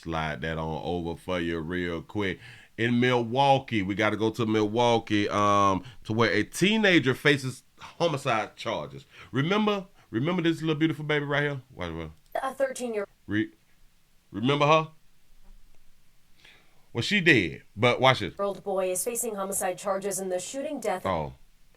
slide that on over for you real quick. In Milwaukee, we got to go to Milwaukee, to where a teenager faces homicide charges. Remember this little beautiful baby right here? A 13-year-old. Remember her? Well, she dead, but watch it. Boy is facing homicide charges in the shooting death. Oh,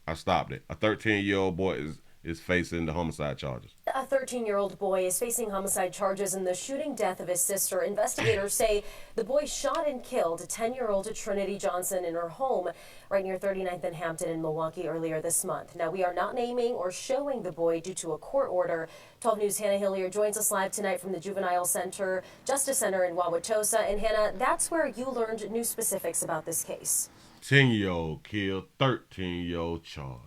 I stopped it. A 13-year-old boy is facing the homicide charges. A 13-year-old boy is facing homicide charges in the shooting death of his sister. Investigators say the boy shot and killed 10-year-old Trinity Johnson in her home right near 39th and Hampton in Milwaukee earlier this month. Now, we are not naming or showing the boy due to a court order. 12 News' Hannah Hillier joins us live tonight from the Juvenile Center, Justice Center in Wauwatosa. And Hannah, that's where you learned new specifics about this case. 10-year-old killed, 13-year-old charged.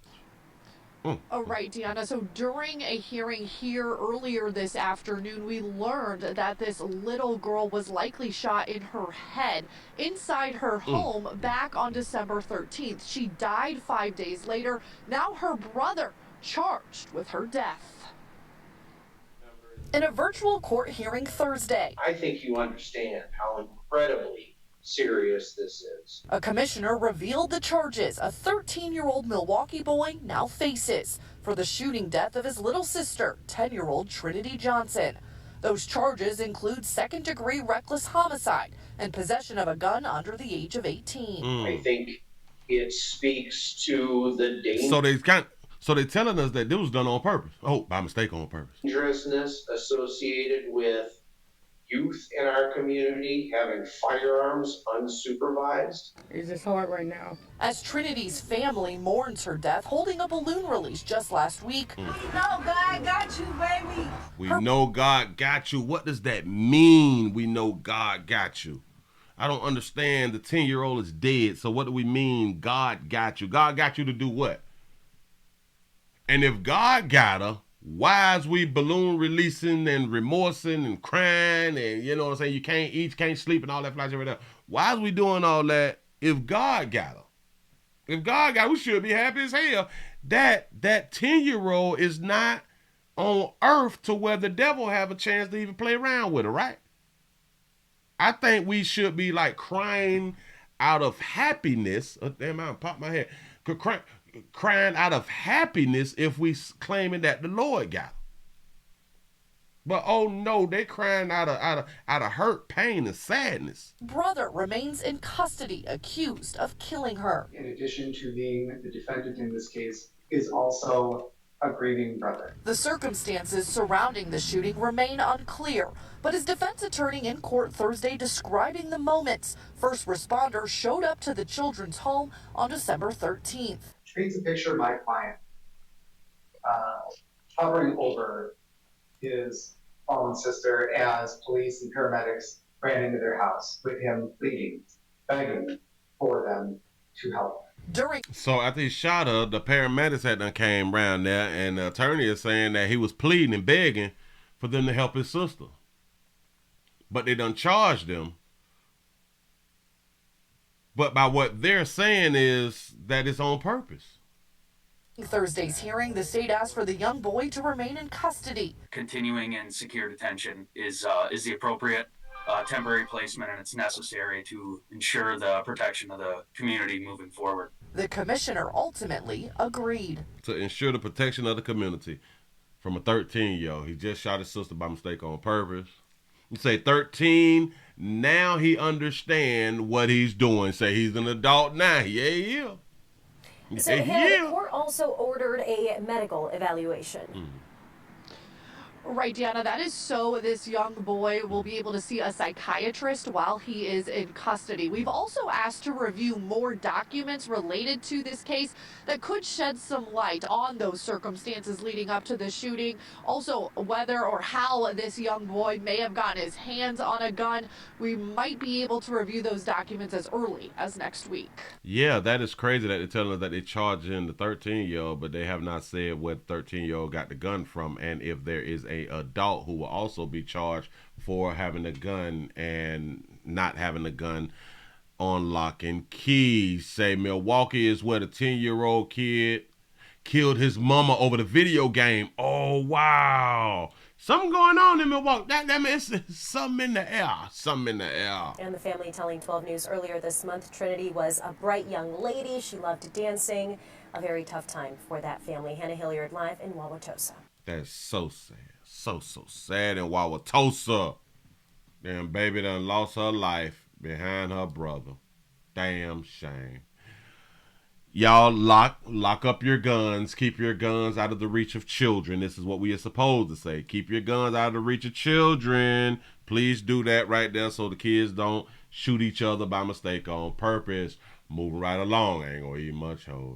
Oh, right, Deanna. So during a hearing here earlier this afternoon, we learned that this little girl was likely shot in her head inside her home back on December 13th. She died 5 days later. Now her brother charged with her death. In a virtual court hearing Thursday, I think you understand how incredibly serious this is. a commissioner revealed the charges a 13-year-old Milwaukee boy now faces for the shooting death of his little sister, 10-year-old Trinity Johnson. Those charges include second-degree reckless homicide and possession of a gun under the age of 18. I think it speaks to the danger. So they're telling us that this was done on purpose. Oh, by mistake on purpose. Dangerousness associated with youth in our community having firearms unsupervised. It's just hard right now. As Trinity's family mourns her death, holding a balloon release just last week. We know God got you, baby. We know God got you. What does that mean, we know God got you? I don't understand. The 10-year-old is dead, so what do we mean God got you? God got you to do what? And if God got her, why is we balloon releasing and remorsing and crying and, you know what I'm saying, you can't eat, can't sleep and all that flies over there? Why is we doing all that if God got her? If God got her, we should be happy as hell. That 10-year-old is not on earth to where the devil have a chance to even play around with her, right? I think we should be like crying out of happiness. Oh, damn, I popped my head. Crying out of happiness if we claiming that the Lord got them. But oh no, they crying out of hurt, pain, and sadness. Brother remains in custody, accused of killing her. In addition to being the defendant in this case, is also a grieving brother. The circumstances surrounding the shooting remain unclear, but his defense attorney in court Thursday describing the moments first responders showed up to the children's home on December 13th. Paints a picture of my client hovering over his fallen sister as police and paramedics ran into their house with him pleading, begging for them to help. So after he shot her, the paramedics had done came around there, and the attorney is saying that he was pleading and begging for them to help his sister. But they done charged him. But by what they're saying is that it's on purpose. Thursday's hearing, the state asked for the young boy to remain in custody. Continuing in secure detention is the appropriate temporary placement, and it's necessary to ensure the protection of the community moving forward. The commissioner ultimately agreed. To ensure the protection of the community from a 13-year-old. He just shot his sister by mistake on purpose. You say 13, now he understand what he's doing. Say he's an adult now. Yeah. So the court also ordered a medical evaluation. Right, Deanna, that is so this young boy will be able to see a psychiatrist while he is in custody. We've also asked to review more documents related to this case that could shed some light on those circumstances leading up to the shooting. Also, whether or how this young boy may have gotten his hands on a gun. We might be able to review those documents as early as next week. Yeah, that is crazy that they're telling us that they're charging the 13-year-old, but they have not said what 13-year-old got the gun from, and if there is a adult who will also be charged for having a gun and not having a gun on lock and key. Say Milwaukee is where the 10-year-old kid killed his mama over the video game. Oh, wow. Something going on in Milwaukee. That means it's something in the air. Something in the air. And the family telling 12 News earlier this month, Trinity was a bright young lady. She loved dancing. A very tough time for that family. Hannah Hilliard live in Wauwatosa. That's so sad. So sad in Wauwatosa. Damn baby done lost her life behind her brother. Damn shame. Y'all lock up your guns. Keep your guns out of the reach of children. This is what we are supposed to say. Keep your guns out of the reach of children. Please do that right there so the kids don't shoot each other by mistake on purpose. Moving right along. I ain't gonna eat much, ho.